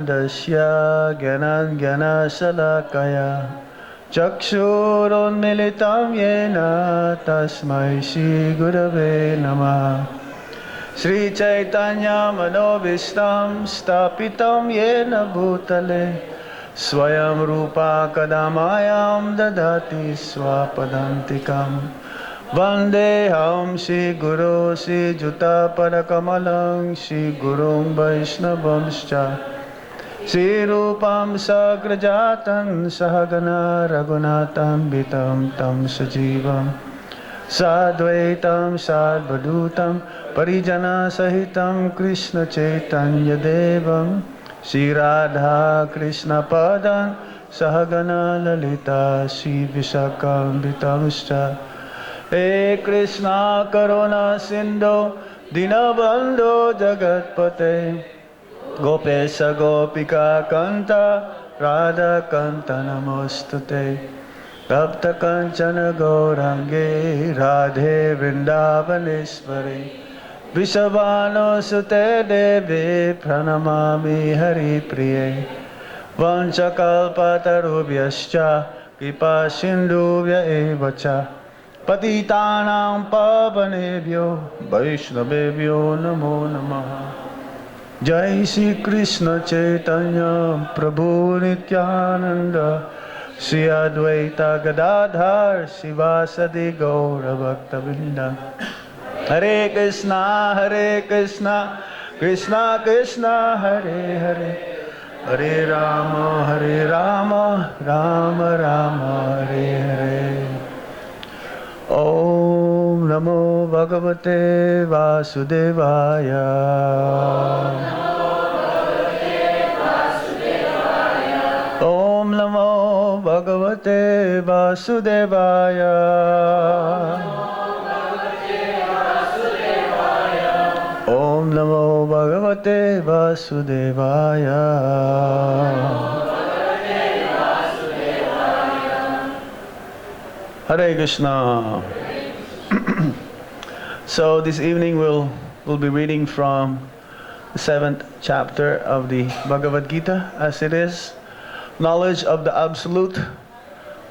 Dasya Gyanashalakaya Chakshurunmilitam Yena Tasmai Shri Gurave Namah. Sri Chaitanya Manobishtam Stapitam Yena Bhutale Swayam Rupa Kadamayam Dadati Swapadantikam Vandeham Shri Guru Shri Juta Padakamalang Shri Gurum Vaishnavamscha Shri Rupam Sagrajatan Sahagana Raghunatam Vitam Tam Sajivam Sadvaitam Sadvadutam Parijana Sahitam Krishna Chaitanya Devam Shri Radha Krishna Padan Sahagana Lalita Shri Vishakam Vitamscha He Krishna Karuna Sindhu Dinabandhu Jagatpate Gopesha Gopika Kanta Radha Kanta Namostute Tapta Kanchana Gaurange Radhe Vrindavaneshwari Vishavano Sute Devi Pranamami Hari Priye Vanchakalpatarubhyascha Kripa Sindhuvya Evacha Patitanam Pavanebhyo Vaishnavebhyo Namo Namaha Jai Shri Krishna Chaitanya Prabhu Nityananda Shri Advaita Gadadhar Sivasadi Gaura Bhaktavinda Hare Krishna Krishna Krishna Hare Hare Hare Rama Rama Rama Hare Hare Om Namo Bhagavate Vasudevaya Om Namo Bhagavate Vasudevaya Om Namo Bhagavate Vasudevaya Hare Krishna. So this evening we'll be reading from the 7th chapter of the Bhagavad Gita as it is. Knowledge of the Absolute,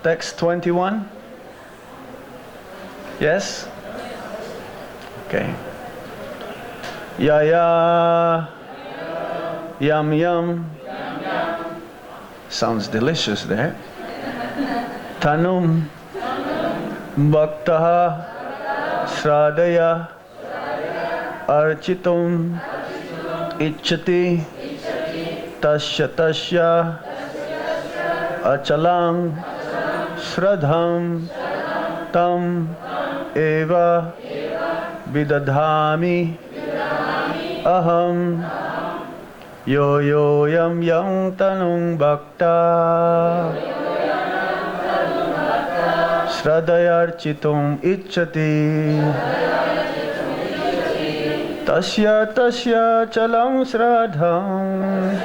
text 21. Yes? Okay. Yaya Yum Yum. Sounds delicious there. Tanum Bhaktaha Shradaya Architum Ichchati Tasya Achalang Shradham Tam Eva Vidadhami Aham Yo Yam Yang Tanung Bhakta Shradayarchitum Ichchati Tasya Chalam Shradham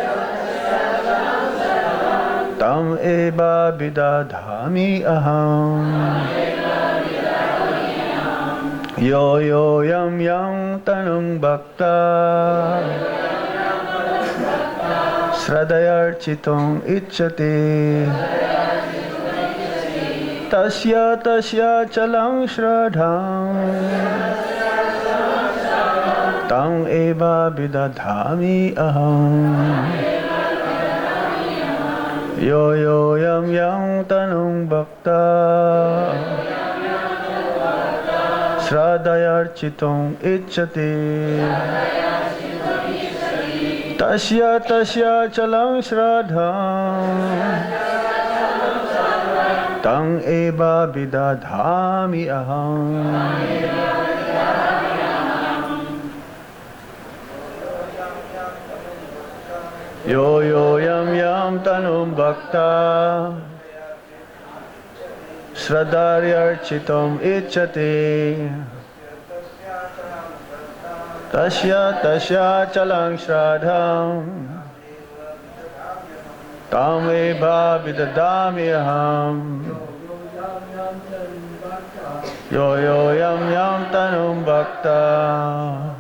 Tam Eva Vidadhami Aham Yo Yam Yang Tanung Bhakta Shradayarchitum Ichchati Tasya Chalam Shradham Tam Eva Vidadhami Aham Yo Yam Yang Tanung Bhakta Shradayarchitum Ichchati Tasya Chalam Shradham Tang Eva Vidadhami Aham Yo Yam Tanum Bhakta Shradayarchitum Ichchati Tasya Chalang Shradham Tam Eva Vidadhami Aham Yo Yam Tanum Bhakta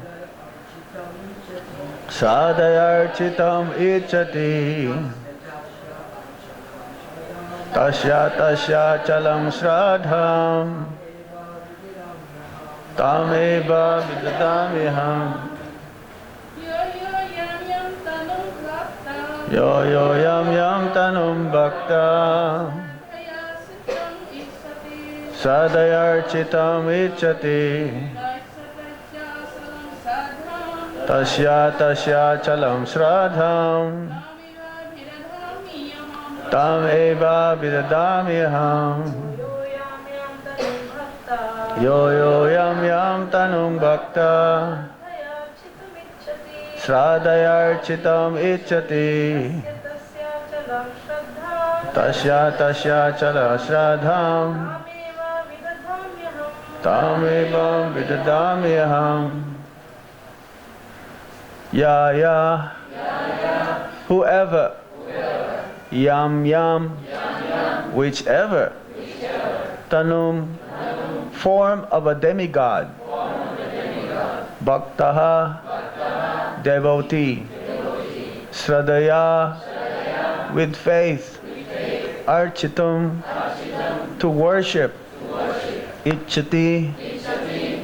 Sadayarchitam ichati tasya chalam shraddham tameva vidadamiham yo yo yam tanum bhakta sadayarchitam ichati tasya chalam shraddham tam eva vidadamiham yo yo yam tanum bhakta shraddhayarchitam ichati tasya chala shraddham tam eva vidadamiham. Ya, whoever, yam, whichever, tanum, form of a demigod, bhaktaha, devotee, shraddhaya, with faith, architum, to worship, ichati,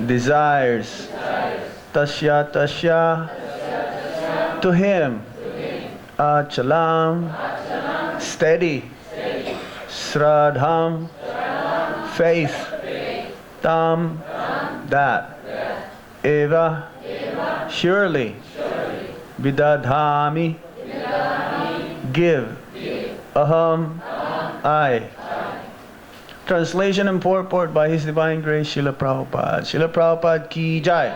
desires, tasya, to him, achalam, steady, shraddham, faith, tam, that, eva, surely, vidadhami, give, aham, I. Translation and purport by His Divine Grace Srila Prabhupada. Srila Prabhupada ki jai.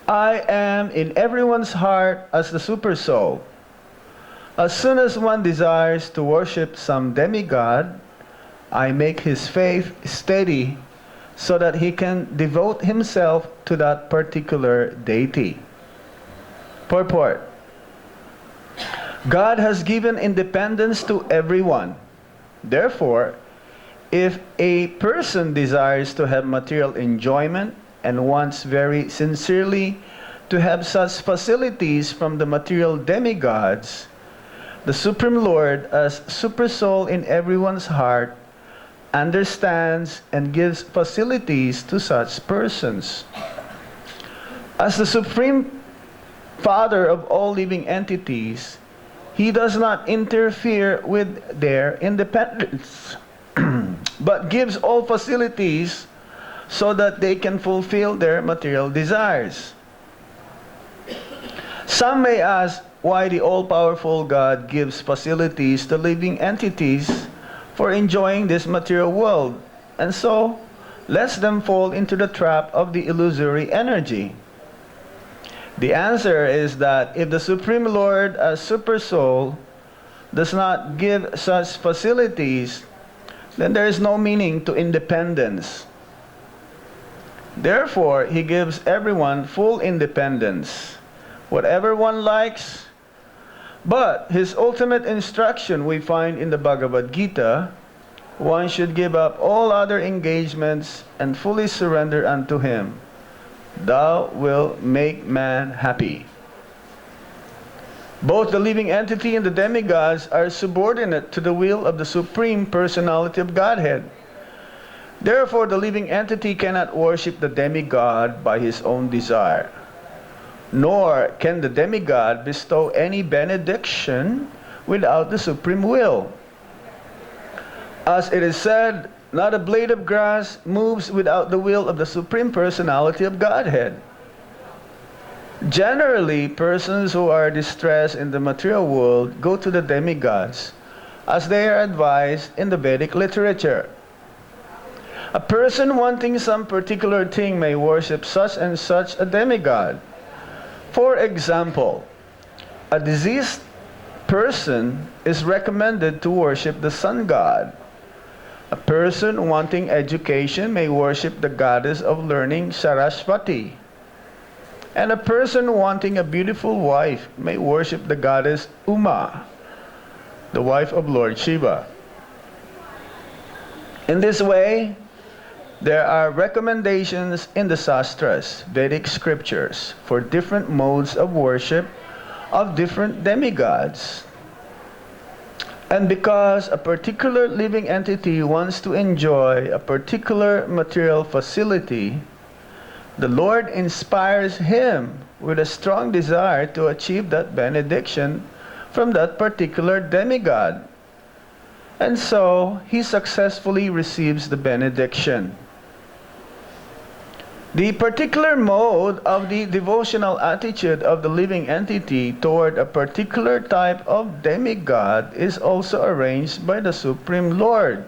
I am in everyone's heart as the super soul. As soon as one desires to worship some demigod, I make his faith steady so that he can devote himself to that particular deity. Purport. God has given independence to everyone. Therefore, if a person desires to have material enjoyment and wants very sincerely to have such facilities from the material demigods, the Supreme Lord, as Super Soul in everyone's heart, understands and gives facilities to such persons. As the Supreme Father of all living entities, He does not interfere with their independence, but gives all facilities so that they can fulfill their material desires. Some may ask why the all-powerful God gives facilities to living entities for enjoying this material world, and so lets them fall into the trap of the illusory energy. The answer is that if the Supreme Lord as Super Soul does not give such facilities, then there is no meaning to independence. Therefore, He gives everyone full independence, whatever one likes. But His ultimate instruction we find in the Bhagavad Gita: one should give up all other engagements and fully surrender unto Him. Thou wilt make man happy. Both the living entity and the demigods are subordinate to the will of the Supreme Personality of Godhead. Therefore, the living entity cannot worship the demigod by his own desire, nor can the demigod bestow any benediction without the supreme will. As it is said, not a blade of grass moves without the will of the Supreme Personality of Godhead. Generally, persons who are distressed in the material world go to the demigods, as they are advised in the Vedic literature. A person wanting some particular thing may worship such and such a demigod. For example, a diseased person is recommended to worship the sun god. A person wanting education may worship the goddess of learning, Saraswati. And a person wanting a beautiful wife may worship the goddess Uma, the wife of Lord Shiva. In this way, There are recommendations in the Shastras, Vedic scriptures, for different modes of worship of different demigods. And because a particular living entity wants to enjoy a particular material facility, the Lord inspires him with a strong desire to achieve that benediction from that particular demigod. And so, he successfully receives the benediction. The particular mode of the devotional attitude of the living entity toward a particular type of demigod is also arranged by the Supreme Lord.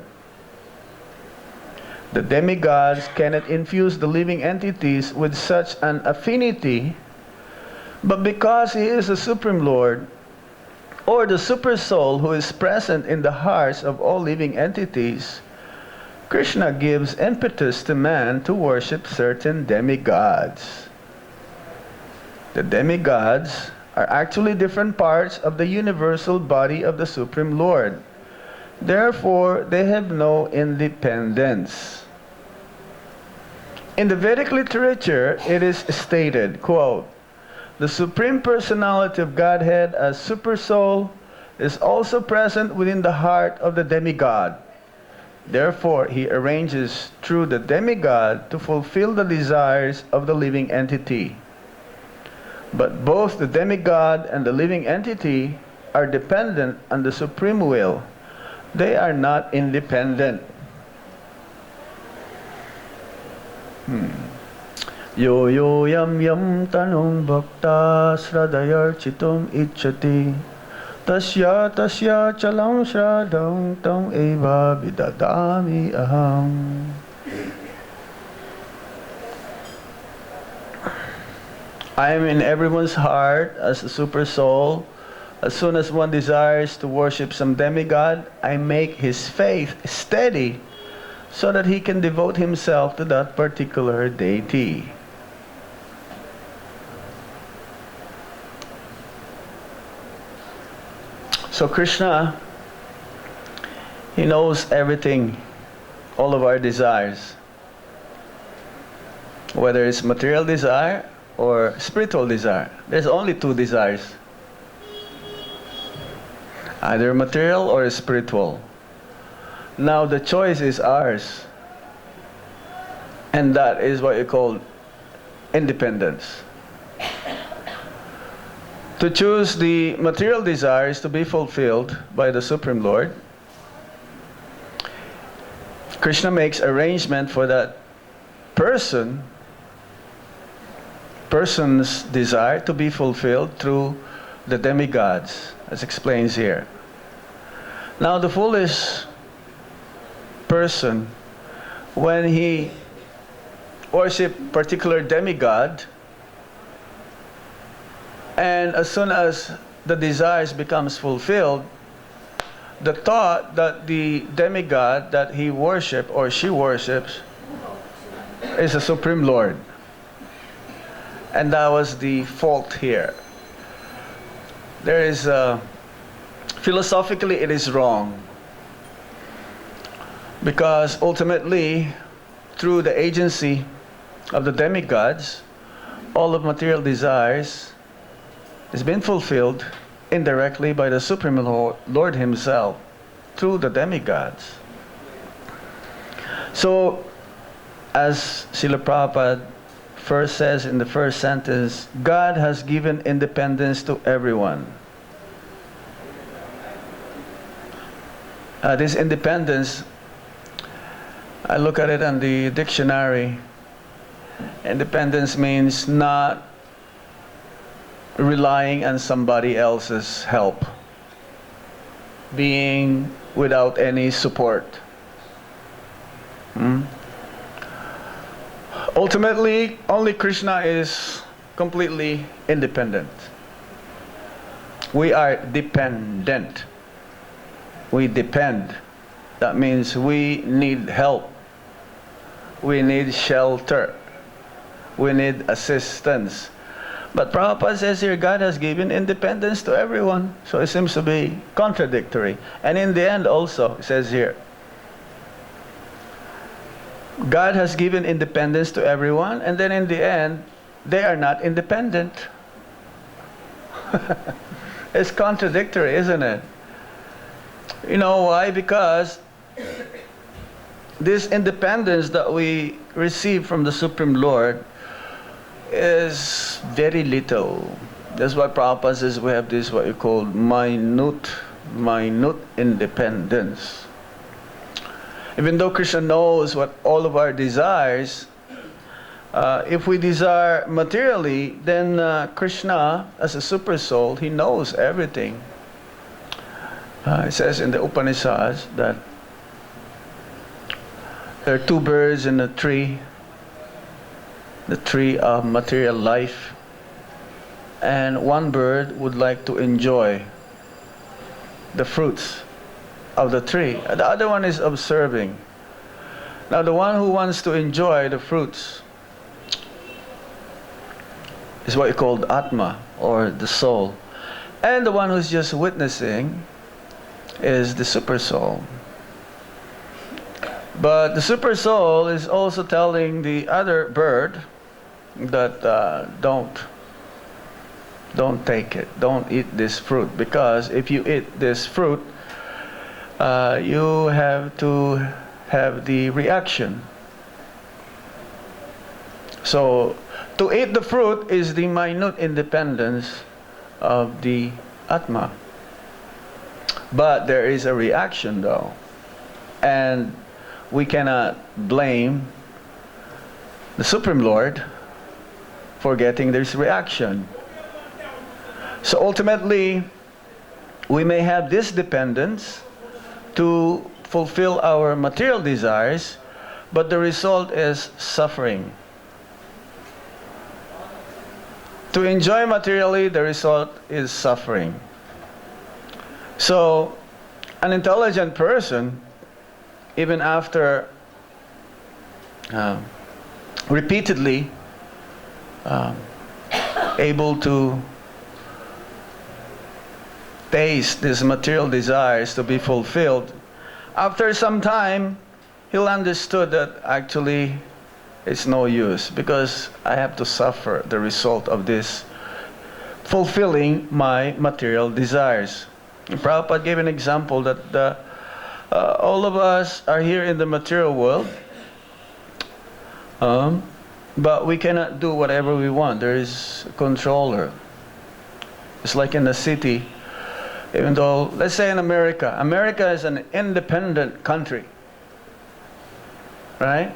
The demigods cannot infuse the living entities with such an affinity, but because he is the Supreme Lord, or the Super Soul who is present in the hearts of all living entities, Krishna gives impetus to man to worship certain demigods. The demigods are actually different parts of the universal body of the Supreme Lord. Therefore, they have no independence. In the Vedic literature, it is stated, quote, "The Supreme Personality of Godhead as Super Soul is also present within the heart of the demigod. Therefore, he arranges through the demigod to fulfill the desires of the living entity. But both the demigod and the living entity are dependent on the Supreme Will. They are not independent." Yo yo yam yam tanum bhakta sradayarchitum ichchati tasya tasya chalam shradam tam eva vidadami aham. I am in everyone's heart as a super soul. As soon as one desires to worship some demigod, I make his faith steady so that he can devote himself to that particular deity. So Krishna, he knows everything, all of our desires, whether it's material desire or spiritual desire. There's only two desires, either material or spiritual. Now the choice is ours, and that is what you call independence. To choose the material desires to be fulfilled by the Supreme Lord, Krishna makes arrangement for that person's desire to be fulfilled through the demigods, as explains here. Now the foolish person, when he worships particular demigod, and as soon as the desires becomes fulfilled, the thought that the demigod that he worships or she worships is the Supreme Lord. And that was the fault here. There is philosophically it is wrong, because ultimately through the agency of the demigods, all of material desires has been fulfilled indirectly by the Supreme Lord himself through the demigods. So, as Srila Prabhupada first says in the first sentence, God has given independence to everyone. This independence, I look at it in the dictionary. Independence means not relying on somebody else's help, being without any support. Ultimately, only Krishna is completely independent. We are dependent. We depend. That means we need help. We need shelter. We need assistance. But Prabhupada says here, God has given independence to everyone. So it seems to be contradictory. And in the end also, it says here, God has given independence to everyone, and then in the end, they are not independent. It's contradictory, isn't it? You know why? Because this independence that we receive from the Supreme Lord is very little. That's why Prabhupada says we have this what you call minute independence. Even though Krishna knows what all of our desires, if we desire materially, then Krishna, as a super soul, he knows everything. It says in the Upanishads that there are two birds in a tree, the tree of material life, and one bird would like to enjoy the fruits of the tree. The other one is observing. Now the one who wants to enjoy the fruits is what you call Atma, or the soul. And the one who's just witnessing is the super soul. But the super soul is also telling the other bird that don't take it, don't eat this fruit, because if you eat this fruit, you have to have the reaction. So to eat the fruit is the minute independence of the Atma. But there is a reaction though, and we cannot blame the Supreme Lord for getting this reaction. So ultimately, we may have this dependence to fulfill our material desires, but the result is suffering. To enjoy materially, the result is suffering. So, an intelligent person, even after repeatedly able to taste these material desires to be fulfilled, after some time, he'll understood that actually it's no use, because I have to suffer the result of this fulfilling my material desires. Prabhupada gave an example that all of us are here in the material world, but we cannot do whatever we want. There is a controller. It's like in the city. Even though, let's say in America, America is an independent country, right?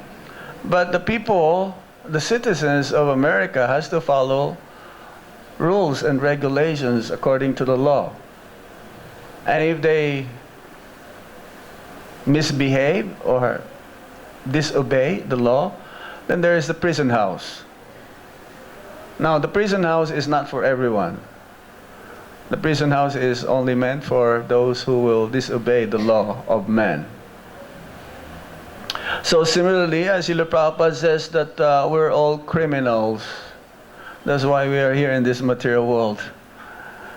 But the people, the citizens of America, has to follow rules and regulations according to the law. And if they misbehave or disobey the law, then there is the prison house. Now, the prison house is not for everyone. The prison house is only meant for those who will disobey the law of man. So similarly, as Srila Prabhupada says that we're all criminals. That's why we are here in this material world.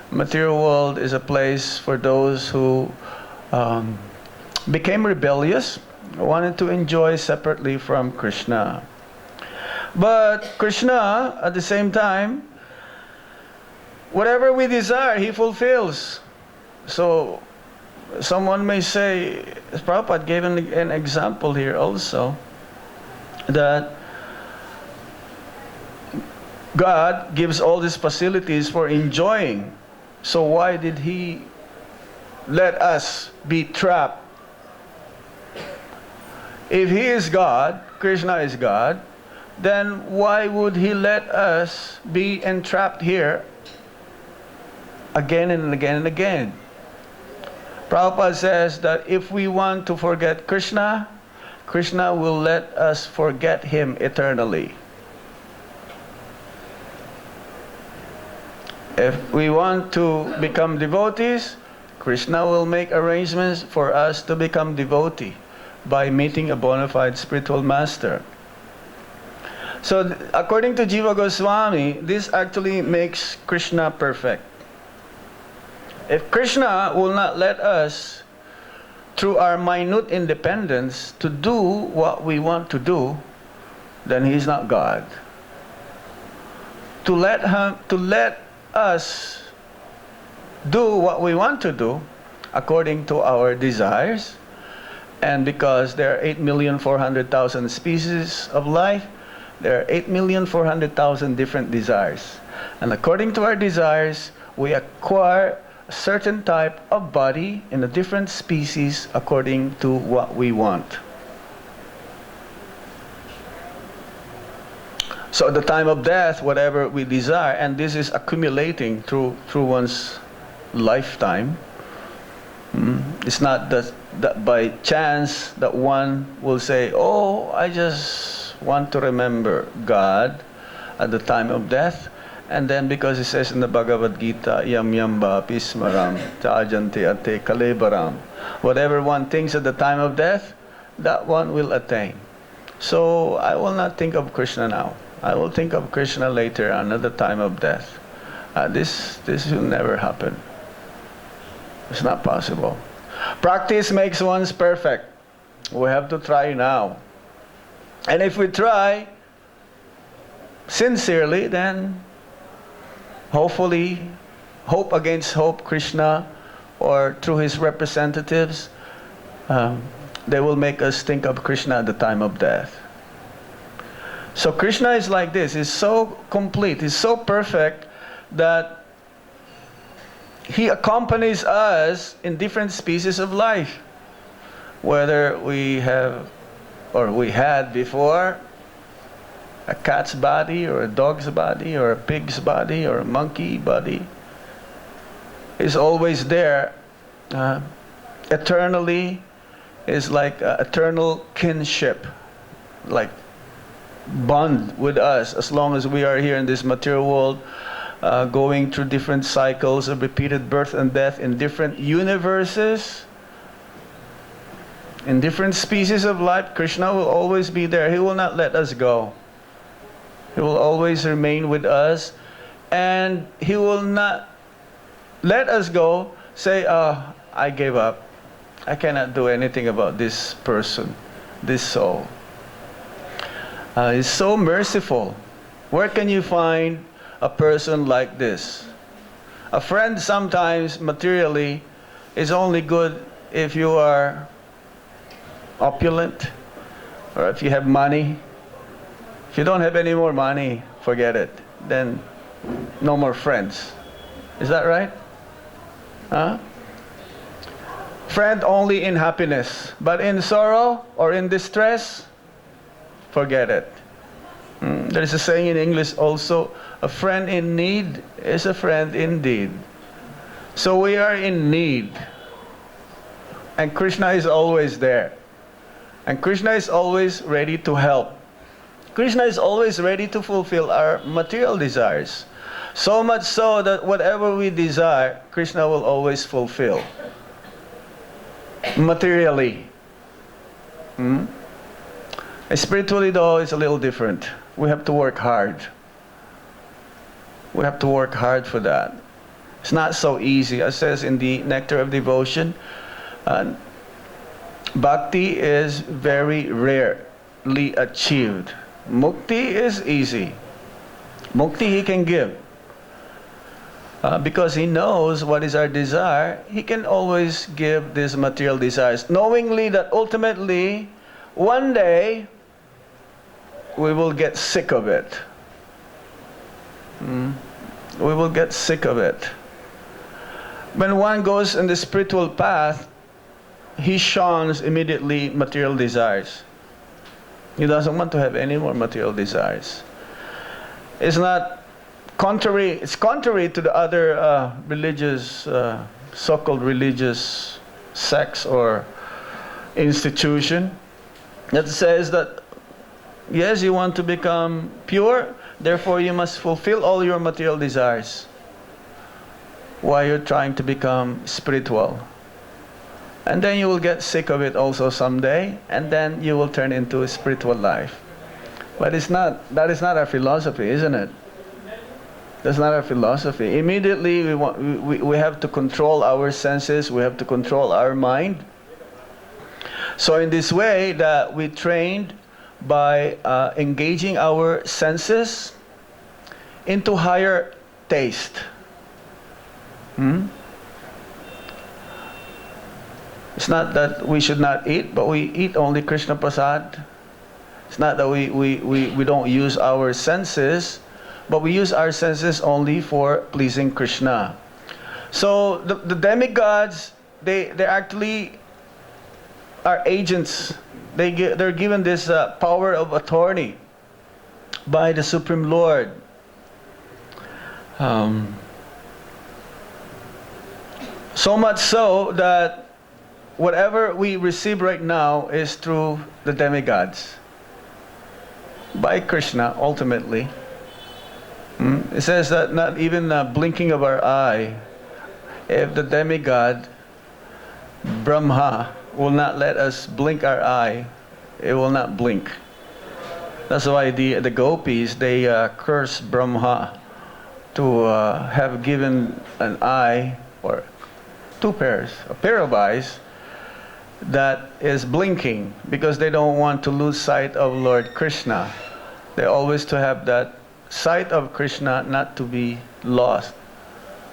Material world is a place for those who became rebellious, wanted to enjoy separately from Krishna. But Krishna, at the same time, whatever we desire, He fulfills. So someone may say, Prabhupada gave an example here also, that God gives all these facilities for enjoying. So why did He let us be trapped? If He is God, Krishna is God, then why would He let us be entrapped here again and again and again? Prabhupada says that if we want to forget Krishna, Krishna will let us forget Him eternally. If we want to become devotees, Krishna will make arrangements for us to become devotee by meeting a bona fide spiritual master. So according to Jiva Goswami, this actually makes Krishna perfect. If Krishna will not let us through our minute independence to do what we want to do, then He's not God. To let us do what we want to do according to our desires, and because there are 8,400,000 species of life, there are 8,400,000 different desires. And according to our desires, we acquire a certain type of body in a different species according to what we want. So at the time of death, whatever we desire, and this is accumulating through one's lifetime. It's not that by chance that one will say, oh, I just want to remember God at the time of death. And then because it says in the Bhagavad Gita, yam yamba pismaram tajanti ate kalebaram. Whatever one thinks at the time of death, that one will attain. So I will not think of Krishna now. I will think of Krishna later on at the time of death. This will never happen. It's not possible. Practice makes one perfect. We have to try now. And if we try sincerely, then hopefully, hope against hope, Krishna, or through his representatives, they will make us think of Krishna at the time of death. So Krishna is like this. He's so complete. He's so perfect that He accompanies us in different species of life. Whether we have, or we had before, a cat's body, or a dog's body, or a pig's body, or a monkey body, is always there. Eternally is like eternal kinship, like bond with us as long as we are here in this material world, going through different cycles of repeated birth and death in different universes, in different species of life. Krishna will always be there. He will not let us go. He will always remain with us, and He will not let us go, say, I gave up. I cannot do anything about this person, this soul. He's so merciful. Where can you find a person like this? A friend sometimes materially is only good if you are opulent, or if you have money. If you don't have any more money, forget it. Then no more friends. Is that right? Friend only in happiness, but in sorrow or in distress, forget it. There is a saying in English also, a friend in need is a friend indeed. So we are in need. And Krishna is always there. And Krishna is always ready to help. Krishna is always ready to fulfill our material desires. So much so that whatever we desire, Krishna will always fulfill. Materially. Spiritually, though, it's a little different. We have to work hard. We have to work hard for that. It's not so easy. As says in the Nectar of Devotion, bhakti is very rarely achieved. Mukti is easy. Mukti He can give. Because He knows what is our desire, He can always give these material desires, knowingly that ultimately, one day, we will get sick of it. We will get sick of it. When one goes in the spiritual path, he shuns immediately material desires. He doesn't want to have any more material desires. It's not contrary. It's contrary to the other religious, so-called religious sects or institution that says that yes, you want to become pure, therefore you must fulfill all your material desires while you're trying to become spiritual. And then you will get sick of it also someday, and then you will turn into a spiritual life. But that is not our philosophy, isn't it? That's not our philosophy. Immediately we have to control our senses, we have to control our mind. So in this way that we trained by engaging our senses into higher taste. It's not that we should not eat, but we eat only Krishna Prasad. It's not that we don't use our senses, but we use our senses only for pleasing Krishna. So the demigods, they actually are agents. They're given this power of authority by the Supreme Lord. So much so that whatever we receive right now is through the demigods, by Krishna ultimately. It says that not even the blinking of our eye, if the demigod Brahma will not let us blink our eye, it will not blink. That's why the gopis, they curse Brahma to have given an eye or two pairs, a pair of eyes that is blinking, because they don't want to lose sight of Lord Krishna. They always to have that sight of Krishna not to be lost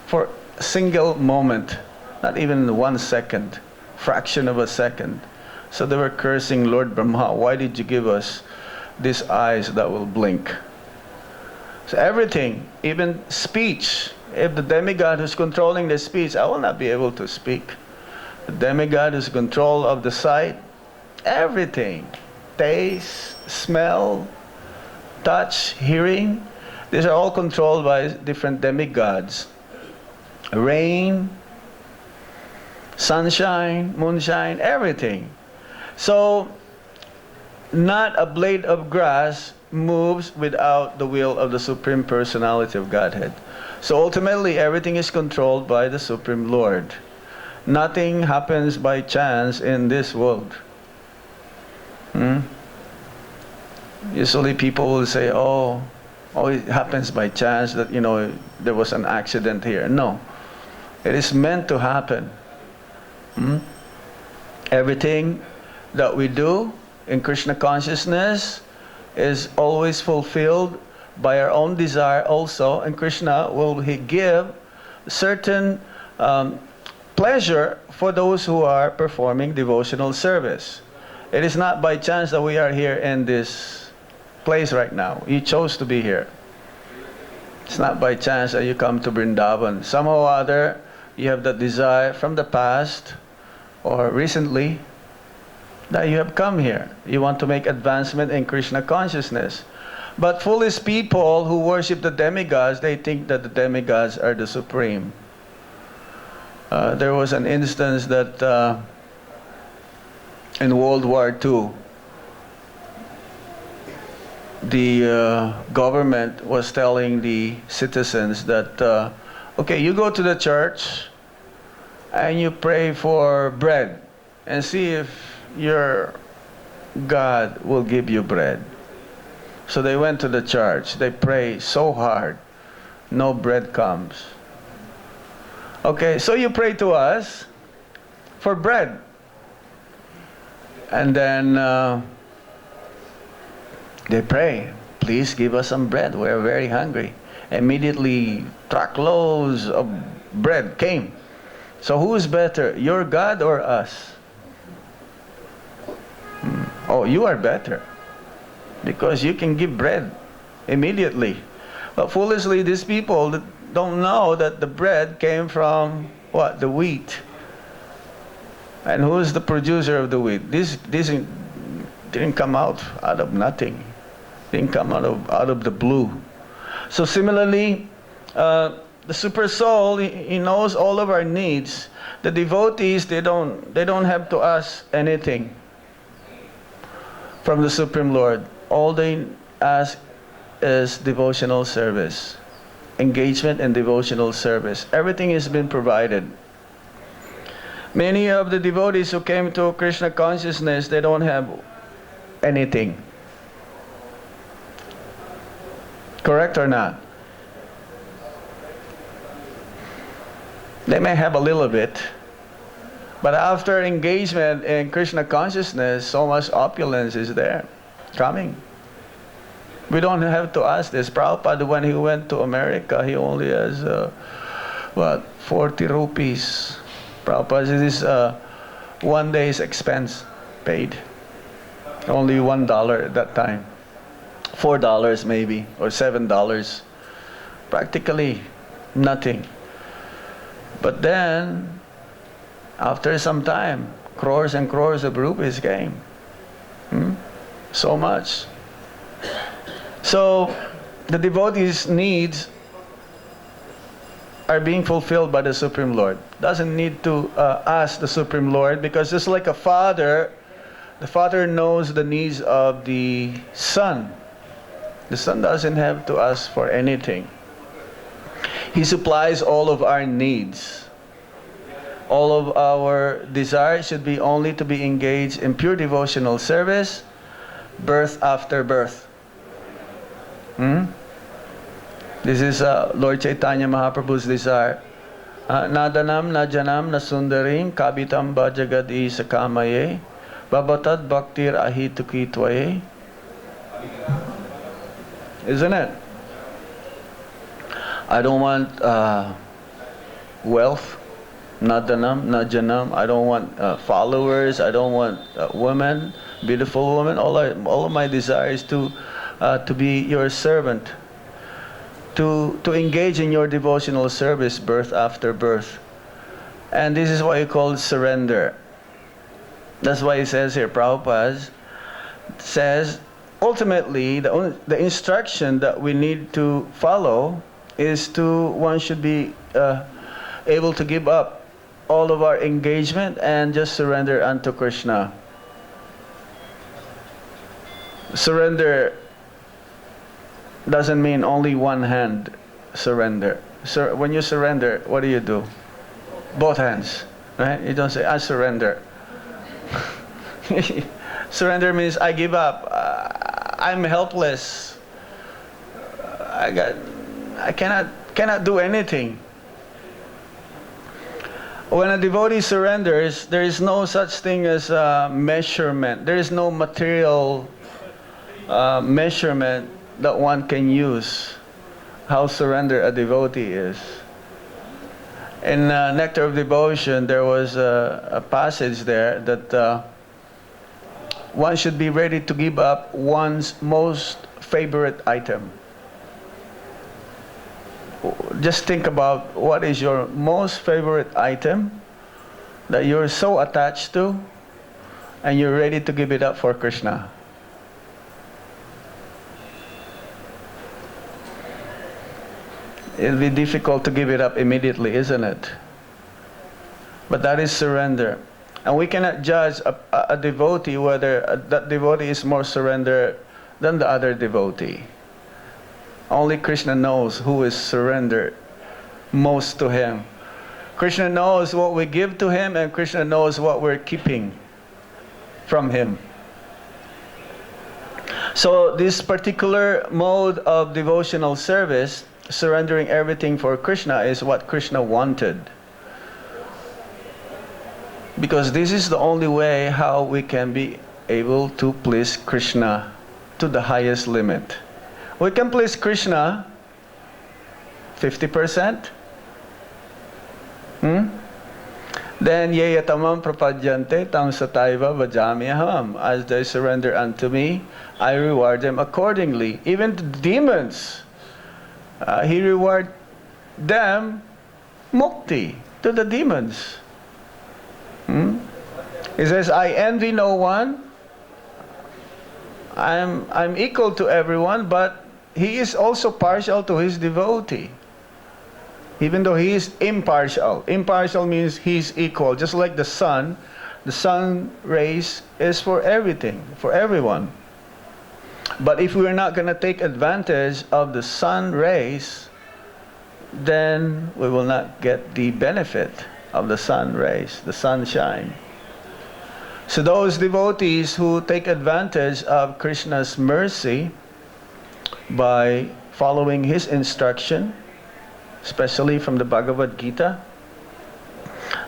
for a single moment, not even 1 second, fraction of a second. So they were cursing Lord Brahma, why did you give us these eyes that will blink? So everything, even speech, if the demigod who's controlling the speech, I will not be able to speak. The demigod is control of the sight, everything, taste, smell, touch, hearing, these are all controlled by different demigods. Rain, sunshine, moonshine, everything. So, not a blade of grass moves without the will of the Supreme Personality of Godhead. So ultimately, everything is controlled by the Supreme Lord. Nothing happens by chance in this world. Usually people will say, oh, it happens by chance that, there was an accident here. No. It is meant to happen. Everything that we do in Krishna consciousness is always fulfilled by our own desire also, and Krishna will give certain pleasure for those who are performing devotional service. It is not by chance that we are here in this place right now. You chose to be here. It's not by chance that you come to Vrindavan. Somehow or other, you have the desire from the past or recently that you have come here. You want to make advancement in Krishna consciousness. But foolish people who worship the demigods, they think that the demigods are the supreme. There was an instance that in World War II, the government was telling the citizens that, okay, you go to the church and you pray for bread and see if your God will give you bread. So they went to the church. They prayed so hard. No bread comes. Okay, so you pray to us for bread. And then they pray, please give us some bread. We're very hungry. Immediately, truckloads of bread came. So who is better, your God or us? Oh, you are better, because you can give bread immediately. But foolishly, these people don't know that the bread came from what? The wheat. And who is the producer of the wheat? This didn't come out of nothing. Didn't come out of the blue. So similarly, the super soul, he knows all of our needs. The devotees, they don't have to ask anything from the Supreme Lord. All they ask is devotional service, engagement in devotional service. Everything has been provided. Many of the devotees who came to Krishna consciousness, they don't have anything. Correct or not? They may have a little bit, But after engagement in Krishna consciousness, so much opulence is there, coming. We don't have to ask this. Prabhupada, when he went to America, he only has, 40 rupees. Prabhupada, this is 1 day's expense paid. Only $1 at that time. $4 maybe, or $7. Practically nothing. But then, after some time, crores and crores of rupees came. So much. So, the devotees' needs are being fulfilled by the Supreme Lord. Doesn't need to ask the Supreme Lord, because just like a father, the father knows the needs of the son. The son doesn't have to ask for anything. He supplies all of our needs. All of our desires should be only to be engaged in pure devotional service, birth after birth. This is Lord Chaitanya Mahaprabhu's desire. Nadanam najanam nasundarim kabitam bhajagadi sakamaye babatad bhaktir ahituki tvaye. Isn't it? I don't want wealth, nadanam, najanam. I don't want followers. I don't want women, beautiful women. All of my desire is to be your servant, to engage in your devotional service, birth after birth. And this is what you call surrender. That's why it says here, Prabhupada says, ultimately, the instruction that we need to follow is one should be able to give up all of our engagement and just surrender unto Krishna. Surrender doesn't mean only one hand surrender. When you surrender, what do? Both hands, right? You don't say, I surrender. Surrender means I give up. I'm helpless. I cannot do anything. When a devotee surrenders, there is no such thing as measurement. There is no material measurement that one can use how surrendered a devotee is. In Nectar of Devotion, there was a passage there that one should be ready to give up one's most favorite item. Just think about what is your most favorite item that you're so attached to and you're ready to give it up for Krishna. It'll be difficult to give it up immediately, isn't it? But that is surrender. And we cannot judge a devotee whether that devotee is more surrendered than the other devotee. Only Krishna knows who is surrendered most to Him. Krishna knows what we give to Him, and Krishna knows what we're keeping from Him. So this particular mode of devotional service, surrendering everything for Krishna, is what Krishna wanted. Because this is the only way how we can be able to please Krishna to the highest limit. We can please Krishna 50%. Then yeyatamam prapadyante tam sataiva vajami aham. As they surrender unto me, I reward them accordingly. Even the demons, He reward them mukti to the demons. He says, I envy no one. I'm equal to everyone, but He is also partial to His devotee. Even though He is impartial. Impartial means He's equal. Just like the sun rays is for everything, for everyone. But if we're not going to take advantage of the sun rays, then we will not get the benefit of the sun rays, the sunshine. So those devotees who take advantage of Krishna's mercy by following His instruction, especially from the Bhagavad Gita,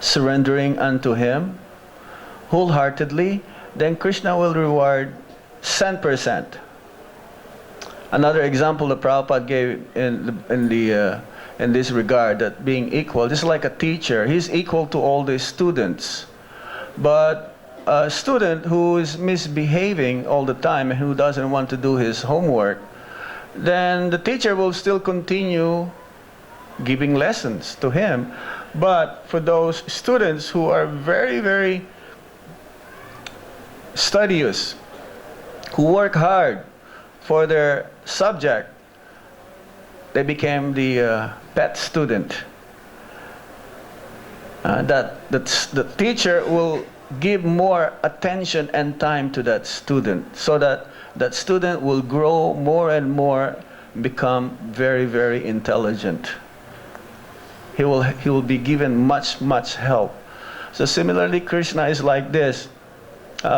surrendering unto Him wholeheartedly, then Krishna will reward 100%. Another example that Prabhupada gave in this regard, that being equal, just like a teacher, he's equal to all the students. But a student who is misbehaving all the time and who doesn't want to do his homework, then the teacher will still continue giving lessons to him. But for those students who are very, very studious, who work hard for their subject, they became the pet student. The teacher will give more attention and time to that student, so that that student will grow more and more, become very, very intelligent. He will be given much help. So similarly, Krishna is like this.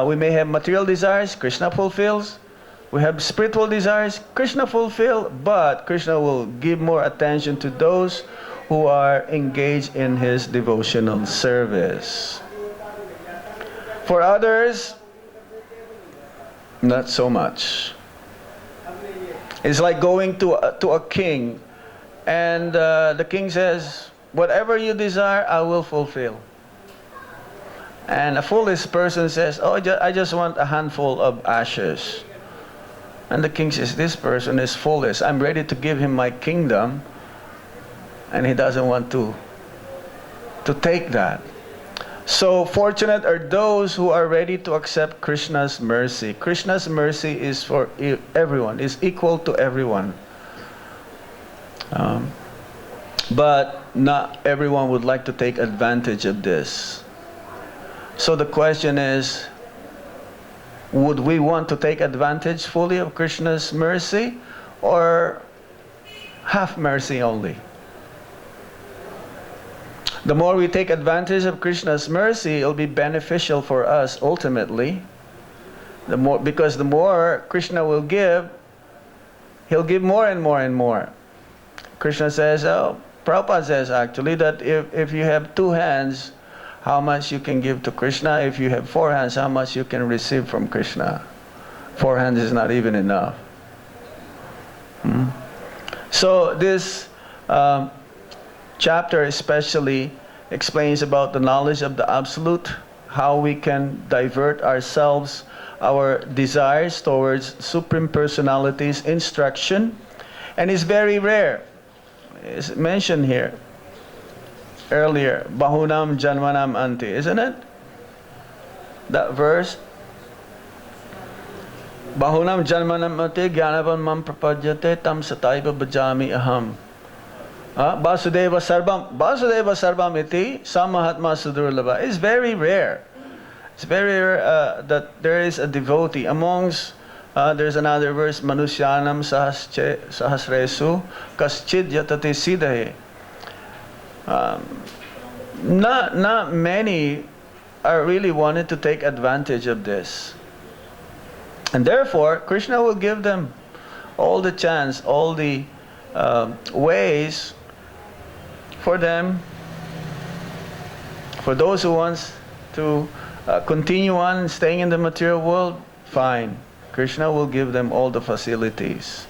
We may have material desires, Krishna fulfills. We have spiritual desires, Krishna fulfill, but Krishna will give more attention to those who are engaged in His devotional service. For others, not so much. It's like going to a king, and the king says, whatever you desire, I will fulfill. And a foolish person says, oh, I just want a handful of ashes. And the king says, this person is foolish. I'm ready to give him my kingdom, and he doesn't want to take that. So fortunate are those who are ready to accept Krishna's mercy. Krishna's mercy is for everyone, is equal to everyone. But not everyone would like to take advantage of this. So the question is, would we want to take advantage fully of Krishna's mercy, or half mercy only? The more we take advantage of Krishna's mercy, it will be beneficial for us ultimately. Because the more Krishna will give, He'll give more and more and more. Krishna says, Prabhupada says actually, that if you have 2 hands, how much you can give to Krishna. If you have 4 hands, how much you can receive from Krishna. 4 hands is not even enough. So this chapter especially explains about the knowledge of the Absolute, how we can divert ourselves, our desires towards Supreme Personality's instruction. And it's very rare. It's mentioned here earlier, Bahunam Janmanam Anti, isn't it? That verse. Bahunam Janmanam Anti Gyanavan Mam Prapadyate Tam Sataiva Bhajami Aham. Vasudeva Sarvam Iti Samahatma Sudurlabha. It's very rare. It's very rare that there is a devotee amongst. There's another verse, Manusyanam Sahasresu Kaschid Yatati Siddhahe. Not many are really wanting to take advantage of this. And therefore, Krishna will give them all the chance, all the ways for them, for those who wants to continue on staying in the material world, fine. Krishna will give them all the facilities.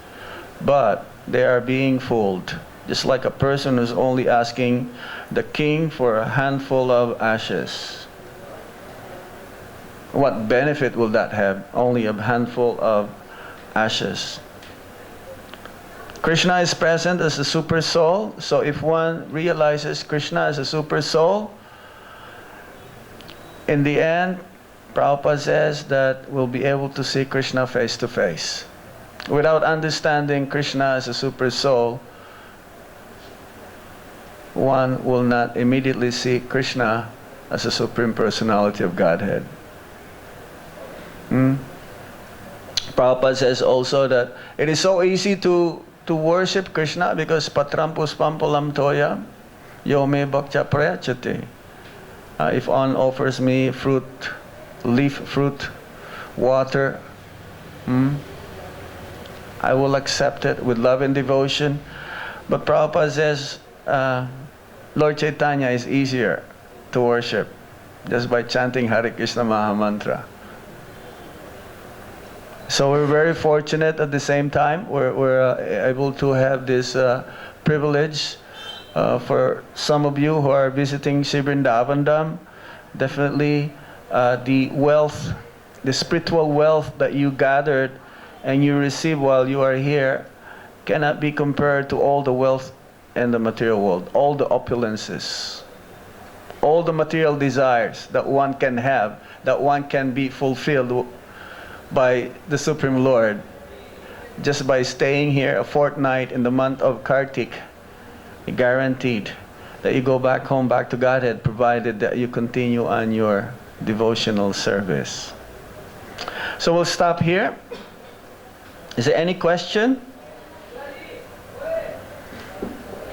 But they are being fooled. Just like a person who's only asking the king for a handful of ashes. What benefit will that have? Only a handful of ashes. Krishna is present as a super soul. So if one realizes Krishna as a super soul, in the end, Prabhupada says that we'll be able to see Krishna face to face. Without understanding Krishna as a super soul, one will not immediately see Krishna as a Supreme Personality of Godhead. Prabhupada says also that it is so easy to worship Krishna because Patram Puspam Pulam Toya Yome Bhaktya Prayachati. If one offers me fruit, leaf fruit, water, I will accept it with love and devotion. But Prabhupada says Lord Chaitanya is easier. to worship just by chanting Hare Krishna Maha Mantra. So we're very fortunate at the same time. We're able to have this privilege for some of you who are visiting Sri Vrindavan Dham. Definitely the wealth, the spiritual wealth that you gathered and you receive while you are here cannot be compared to all the wealth in the material world, all the opulences, all the material desires that one can have, that one can be fulfilled by the Supreme Lord just by staying here a fortnight in the month of Kartik. Guaranteed that you go back home, back to Godhead, provided that you continue on your devotional service. So we'll stop here. Is there any question?